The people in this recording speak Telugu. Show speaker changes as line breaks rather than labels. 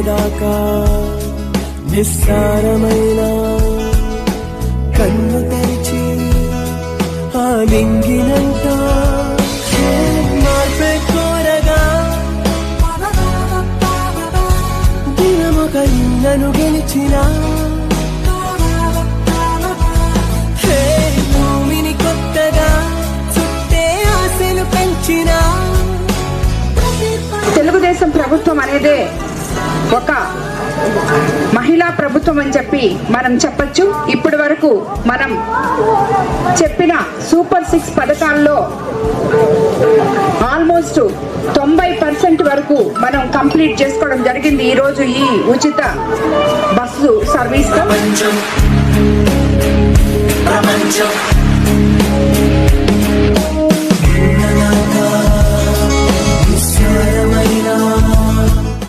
దాకా నిస్సారమైన కన్ను తెరిచి ఆ లింగినంట మార్పే కోరగా దినమొక ఇన్నను గెలిచిన భూమిని కొత్తగా చుట్టే ఆశలు పెంచిన
తెలుగుదేశం ప్రభుత్వం అనేదే ఒక మహిళా ప్రభుత్వం అని చెప్పి మనం చెప్పొచ్చు. ఇప్పటి వరకు మనం చెప్పిన సూపర్ 6 పథకాల్లో ఆల్మోస్ట్ 90% వరకు మనం కంప్లీట్ చేసుకోవడం జరిగింది ఈ రోజు ఈ ఉచిత బస్సు సర్వీస్ తో.